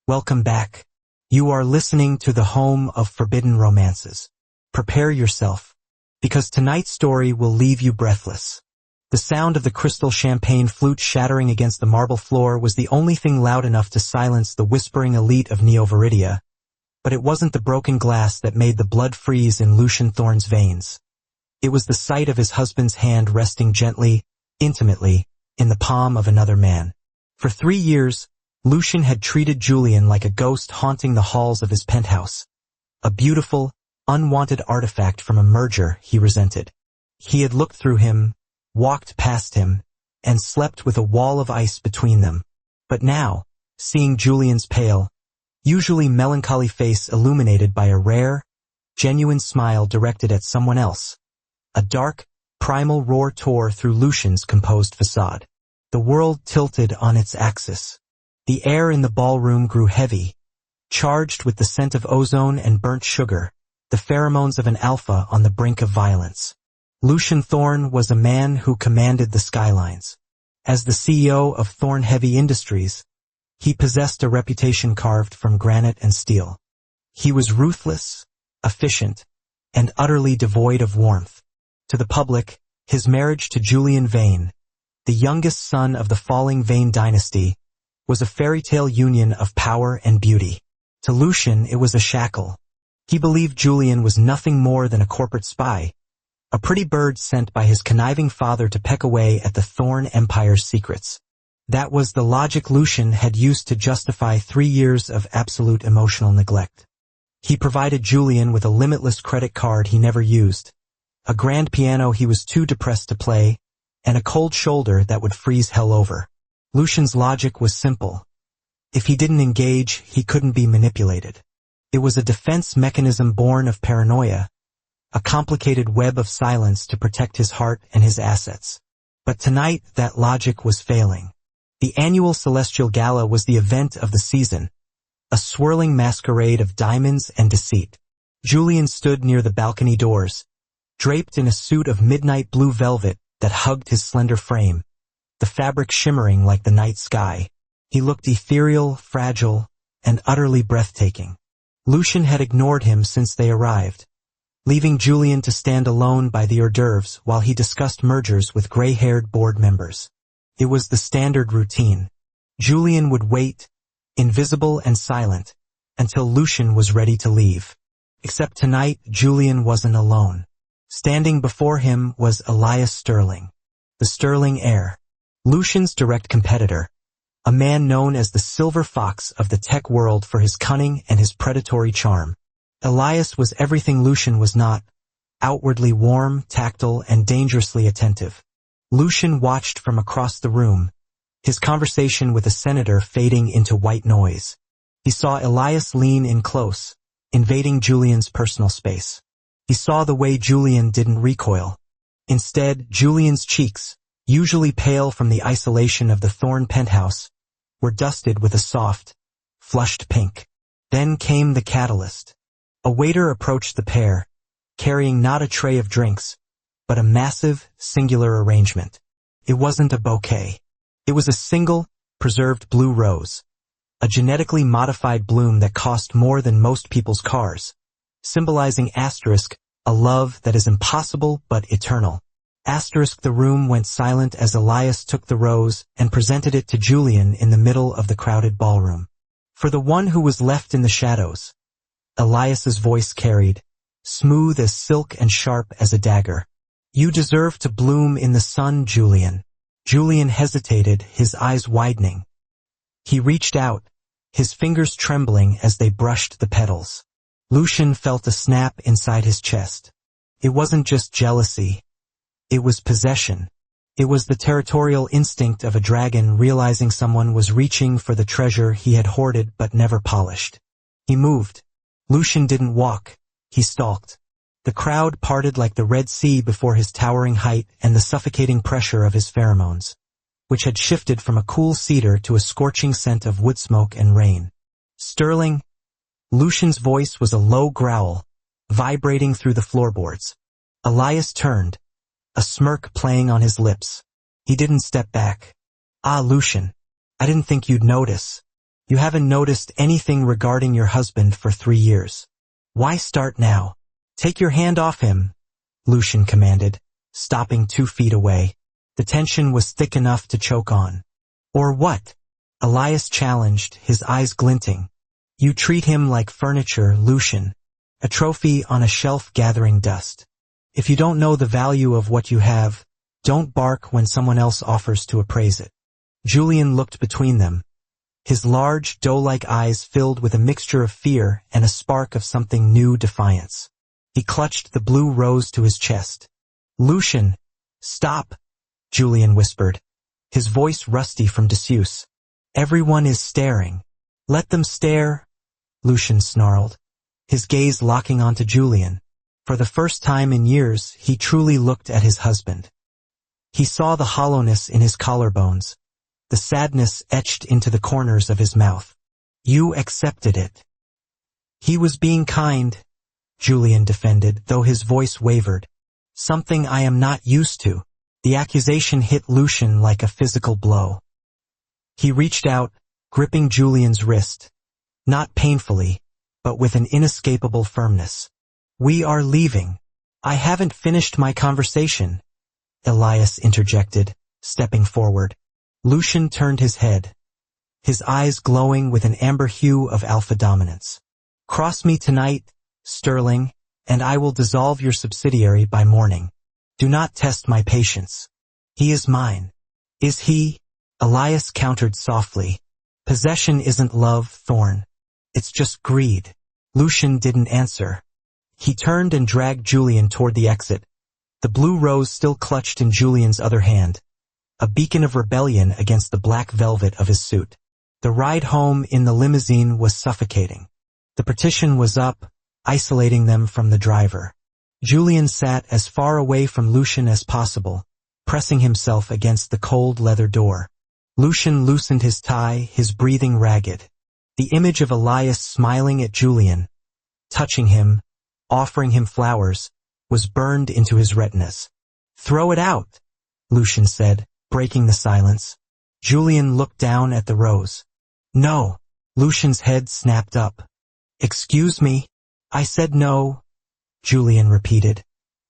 Welcome back. You are listening to the home of forbidden romances. Prepare yourself, because tonight's story will leave you breathless. The sound of the crystal champagne flute shattering against the marble floor was the only thing loud enough to silence the whispering elite of Neo-Viridia, but it wasn't the broken glass that made the blood freeze in Lucian Thorne's veins. It was the sight of his husband's hand resting gently, intimately, in the palm of another man. For 3 years, Lucian had treated Julian like a ghost haunting the halls of his penthouse. A beautiful, unwanted artifact from a merger he resented. He had looked through him, walked past him, and slept with a wall of ice between them. But now, seeing Julian's pale, usually melancholy face illuminated by a rare, genuine smile directed at someone else, a dark, primal roar tore through Lucian's composed facade. The world tilted on its axis. The air in the ballroom grew heavy, charged with the scent of ozone and burnt sugar, the pheromones of an alpha on the brink of violence. Lucian Thorne was a man who commanded the skylines. As the CEO of Thorne Heavy Industries, he possessed a reputation carved from granite and steel. He was ruthless, efficient, and utterly devoid of warmth. To the public, his marriage to Julian Vane, the youngest son of the falling Vane dynasty, was a fairy tale union of power and beauty. To Lucian, it was a shackle. He believed Julian was nothing more than a corporate spy, a pretty bird sent by his conniving father to peck away at the Thorne Empire's secrets. That was the logic Lucian had used to justify 3 years of absolute emotional neglect. He provided Julian with a limitless credit card he never used, a grand piano he was too depressed to play, and a cold shoulder that would freeze hell over. Lucian's logic was simple. If he didn't engage, he couldn't be manipulated. It was a defense mechanism born of paranoia, a complicated web of silence to protect his heart and his assets. But tonight, that logic was failing. The annual Celestial Gala was the event of the season, a swirling masquerade of diamonds and deceit. Julian stood near the balcony doors, draped in a suit of midnight blue velvet that hugged his slender frame, the fabric shimmering like the night sky. He looked ethereal, fragile, and utterly breathtaking. Lucian had ignored him since they arrived, leaving Julian to stand alone by the hors d'oeuvres while he discussed mergers with gray-haired board members. It was the standard routine. Julian would wait, invisible and silent, until Lucian was ready to leave. Except tonight, Julian wasn't alone. Standing before him was Elias Sterling, the Sterling heir, Lucian's direct competitor, a man known as the Silver Fox of the tech world for his cunning and his predatory charm. Elias was everything Lucian was not, outwardly warm, tactile, and dangerously attentive. Lucian watched from across the room, his conversation with a senator fading into white noise. He saw Elias lean in close, invading Julian's personal space. He saw the way Julian didn't recoil. Instead, Julian's cheeks, usually pale from the isolation of the Thorne penthouse, were dusted with a soft, flushed pink. Then came the catalyst. A waiter approached the pair, carrying not a tray of drinks, but a massive, singular arrangement. It wasn't a bouquet. It was a single, preserved blue rose, a genetically modified bloom that cost more than most people's cars, symbolizing asterisk, a love that is impossible but eternal. Asterisk. The room went silent as Elias took the rose and presented it to Julian in the middle of the crowded ballroom. For the one who was left in the shadows, Elias's voice carried, smooth as silk and sharp as a dagger. You deserve to bloom in the sun, Julian. Julian hesitated, his eyes widening. He reached out, his fingers trembling as they brushed the petals. Lucian felt a snap inside his chest. It wasn't just jealousy. It was possession. It was the territorial instinct of a dragon realizing someone was reaching for the treasure he had hoarded but never polished. He moved. Lucian didn't walk. He stalked. The crowd parted like the Red Sea before his towering height and the suffocating pressure of his pheromones, which had shifted from a cool cedar to a scorching scent of wood smoke and rain. Sterling. Lucian's voice was a low growl, vibrating through the floorboards. Elias turned, a smirk playing on his lips. He didn't step back. Ah, Lucian, I didn't think you'd notice. You haven't noticed anything regarding your husband for 3 years. Why start now? Take your hand off him, Lucian commanded, stopping 2 feet away. The tension was thick enough to choke on. Or what? Elias challenged, his eyes glinting. You treat him like furniture, Lucian. A trophy on a shelf gathering dust. If you don't know the value of what you have, don't bark when someone else offers to appraise it. Julian looked between them. His large, doe-like eyes filled with a mixture of fear and a spark of something new defiance. He clutched the blue rose to his chest. Lucian, stop, Julian whispered, his voice rusty from disuse. Everyone is staring. Let them stare, Lucian snarled, his gaze locking onto Julian. For the first time in years, he truly looked at his husband. He saw the hollowness in his collarbones, the sadness etched into the corners of his mouth. You accepted it. He was being kind, Julian defended, though his voice wavered. Something I am not used to. The accusation hit Lucian like a physical blow. He reached out, gripping Julian's wrist, not painfully, but with an inescapable firmness. We are leaving. I haven't finished my conversation, Elias interjected, stepping forward. Lucian turned his head, his eyes glowing with an amber hue of alpha dominance. Cross me tonight, Sterling, and I will dissolve your subsidiary by morning. Do not test my patience. He is mine. Is he? Elias countered softly. Possession isn't love, Thorn. It's just greed. Lucian didn't answer. He turned and dragged Julian toward the exit, the blue rose still clutched in Julian's other hand, a beacon of rebellion against the black velvet of his suit. The ride home in the limousine was suffocating. The partition was up, isolating them from the driver. Julian sat as far away from Lucian as possible, pressing himself against the cold leather door. Lucian loosened his tie, his breathing ragged. The image of Elias smiling at Julian, touching him, offering him flowers, was burned into his retinas. Throw it out, Lucian said, breaking the silence. Julian looked down at the rose. No, Lucian's head snapped up. Excuse me, I said no, Julian repeated,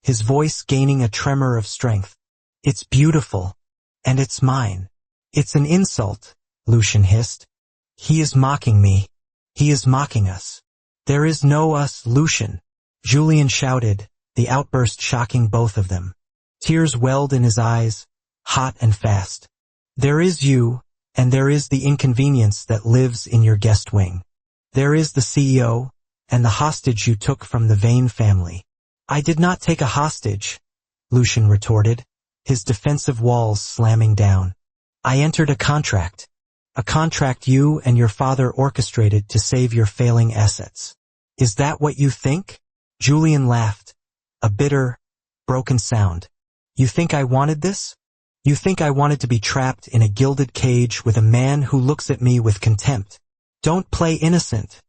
his voice gaining a tremor of strength. It's beautiful, and it's mine. It's an insult, Lucian hissed. He is mocking me. He is mocking us. There is no us, Lucian, Julian shouted, the outburst shocking both of them. Tears welled in his eyes, hot and fast. There is you, and there is the inconvenience that lives in your guest wing. There is the CEO, and the hostage you took from the Vane family. I did not take a hostage, Lucian retorted, his defensive walls slamming down. I entered a contract you and your father orchestrated to save your failing assets. Is that what you think? Julian laughed, a bitter, broken sound. You think I wanted this? You think I wanted to be trapped in a gilded cage with a man who looks at me with contempt? Don't play innocent,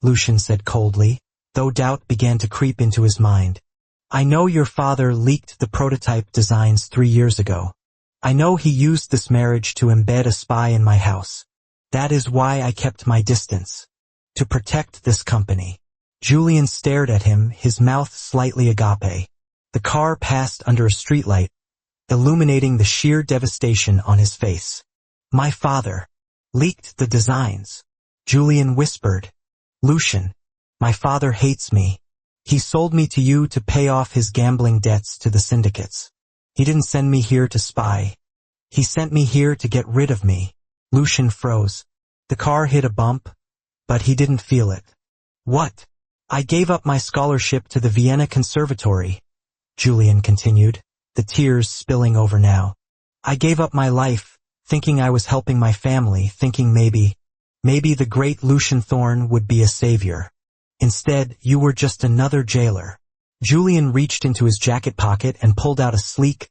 Lucian said coldly, though doubt began to creep into his mind. I know your father leaked the prototype designs 3 years ago. I know he used this marriage to embed a spy in my house. That is why I kept my distance. To protect this company. Julian stared at him, his mouth slightly agape. The car passed under a streetlight, illuminating the sheer devastation on his face. My father leaked the designs, Julian whispered. Lucian, my father hates me. He sold me to you to pay off his gambling debts to the syndicates. He didn't send me here to spy. He sent me here to get rid of me. Lucian froze. The car hit a bump, but he didn't feel it. What? I gave up my scholarship to the Vienna Conservatory, Julian continued, the tears spilling over now. I gave up my life, thinking I was helping my family, thinking maybe the great Lucian Thorn would be a savior. Instead, you were just another jailer. Julian reached into his jacket pocket and pulled out a sleek,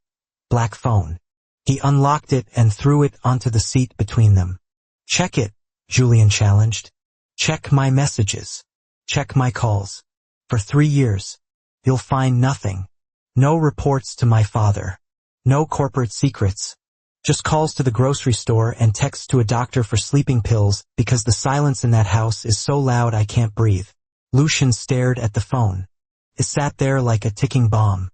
black phone. He unlocked it and threw it onto the seat between them. Check it, Julian challenged. Check my messages. Check my calls. For 3 years. You'll find nothing. No reports to my father. No corporate secrets. Just calls to the grocery store and texts to a doctor for sleeping pills because the silence in that house is so loud I can't breathe. Lucian stared at the phone. It sat there like a ticking bomb.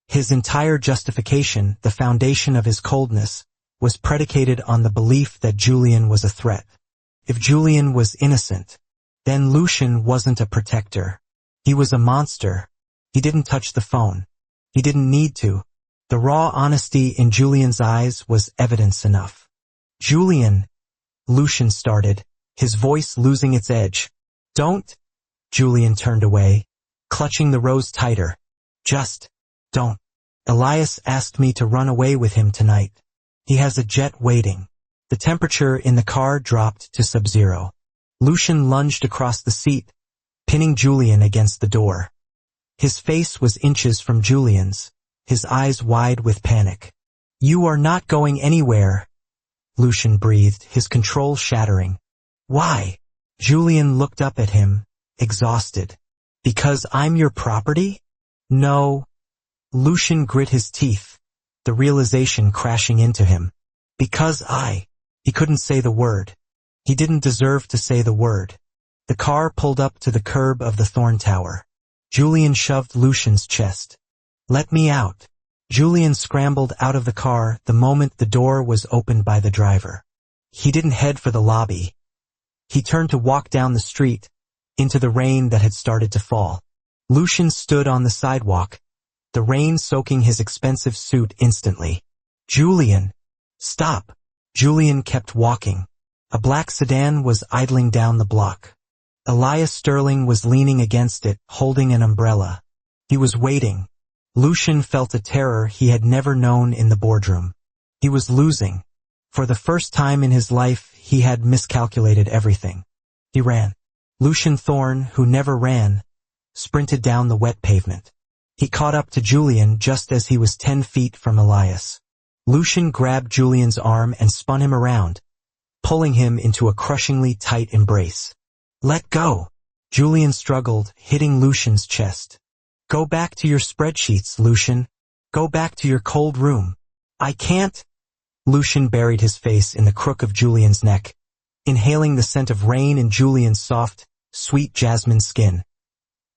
His entire justification, the foundation of his coldness, was predicated on the belief that Julian was a threat. If Julian was innocent, then Lucian wasn't a protector. He was a monster. He didn't touch the phone. He didn't need to. The raw honesty in Julian's eyes was evidence enough. Julian, Lucian started, his voice losing its edge. Don't. Julian turned away, clutching the rose tighter. Just don't. Elias asked me to run away with him tonight. He has a jet waiting. The temperature in the car dropped to sub-zero. Lucian lunged across the seat, pinning Julian against the door. His face was inches from Julian's, his eyes wide with panic. You are not going anywhere, Lucian breathed, his control shattering. Why? Julian looked up at him, exhausted. Because I'm your property? No. Lucian grit his teeth, the realization crashing into him. Because He couldn't say the word. He didn't deserve to say the word. The car pulled up to the curb of the Thorn Tower. Julian shoved Lucian's chest. Let me out. Julian scrambled out of the car the moment the door was opened by the driver. He didn't head for the lobby. He turned to walk down the street, into the rain that had started to fall. Lucian stood on the sidewalk, the rain soaking his expensive suit instantly. Julian! Stop! Julian kept walking. A black sedan was idling down the block. Elias Sterling was leaning against it, holding an umbrella. He was waiting. Lucian felt a terror he had never known in the boardroom. He was losing. For the first time in his life, he had miscalculated everything. He ran. Lucian Thorne, who never ran, sprinted down the wet pavement. He caught up to Julian just as he was 10 feet from Elias. Lucian grabbed Julian's arm and spun him around, pulling him into a crushingly tight embrace. Let go! Julian struggled, hitting Lucian's chest. Go back to your spreadsheets, Lucian. Go back to your cold room. I can't. Lucian buried his face in the crook of Julian's neck, inhaling the scent of rain in Julian's soft, sweet jasmine skin.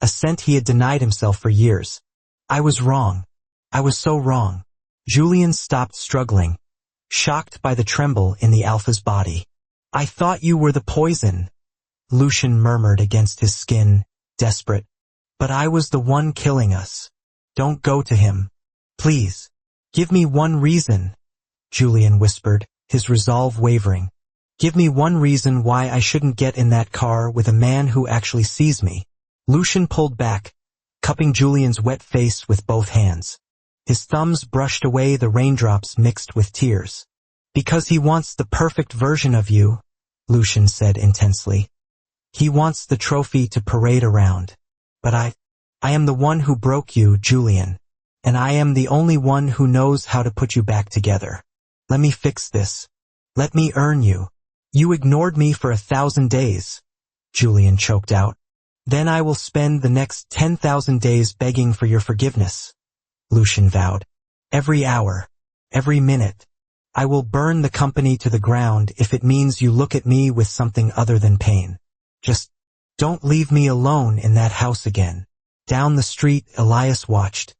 A scent he had denied himself for years. I was wrong. I was so wrong. Julian stopped struggling, shocked by the tremble in the alpha's body. I thought you were the poison, Lucian murmured against his skin, desperate. But I was the one killing us. Don't go to him. Please. Give me one reason, Julian whispered, his resolve wavering. Give me one reason why I shouldn't get in that car with a man who actually sees me. Lucian pulled back, cupping Julian's wet face with both hands. His thumbs brushed away the raindrops mixed with tears. Because he wants the perfect version of you, Lucian said intensely. He wants the trophy to parade around. But I am the one who broke you, Julian. And I am the only one who knows how to put you back together. Let me fix this. Let me earn you. You ignored me for 1,000 days, Julian choked out. Then I will spend the next 10,000 days begging for your forgiveness, Lucian vowed. Every hour, every minute. I will burn the company to the ground if it means you look at me with something other than pain. Just don't leave me alone in that house again. Down the street, Elias watched.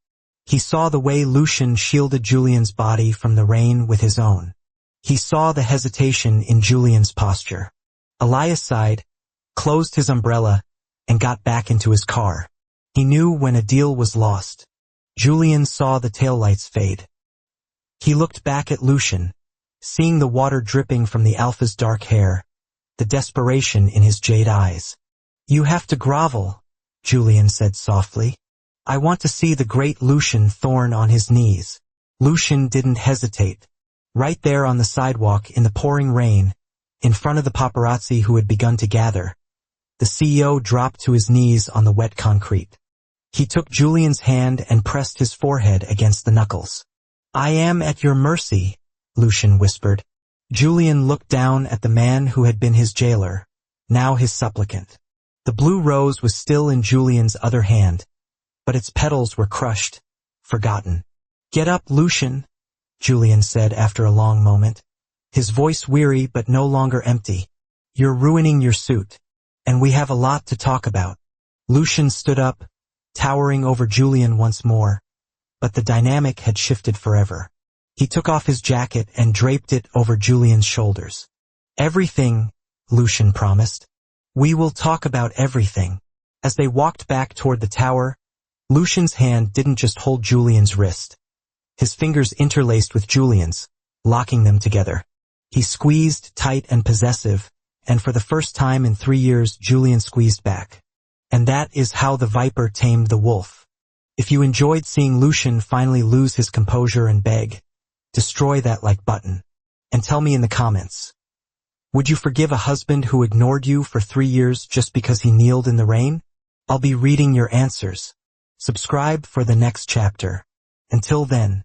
He saw the way Lucian shielded Julian's body from the rain with his own. He saw the hesitation in Julian's posture. Elias sighed, closed his umbrella, and got back into his car. He knew when a deal was lost. Julian saw the taillights fade. He looked back at Lucian, seeing the water dripping from the alpha's dark hair, the desperation in his jade eyes. You have to grovel, Julian said softly. I want to see the great Lucian Thorne on his knees. Lucian didn't hesitate. Right there on the sidewalk in the pouring rain, in front of the paparazzi who had begun to gather, the CEO dropped to his knees on the wet concrete. He took Julian's hand and pressed his forehead against the knuckles. I am at your mercy, Lucian whispered. Julian looked down at the man who had been his jailer, now his supplicant. The blue rose was still in Julian's other hand, but its petals were crushed, forgotten. Get up, Lucian, Julian said after a long moment, his voice weary but no longer empty. You're ruining your suit, and we have a lot to talk about. Lucian stood up, towering over Julian once more, but the dynamic had shifted forever. He took off his jacket and draped it over Julian's shoulders. Everything, Lucian promised. We will talk about everything. As they walked back toward the tower, Lucian's hand didn't just hold Julian's wrist. His fingers interlaced with Julian's, locking them together. He squeezed, tight and possessive, and for the first time in 3 years Julian squeezed back. And that is how the viper tamed the wolf. If you enjoyed seeing Lucian finally lose his composure and beg, destroy that like button. And tell me in the comments. Would you forgive a husband who ignored you for 3 years just because he kneeled in the rain? I'll be reading your answers. Subscribe for the next chapter. Until then.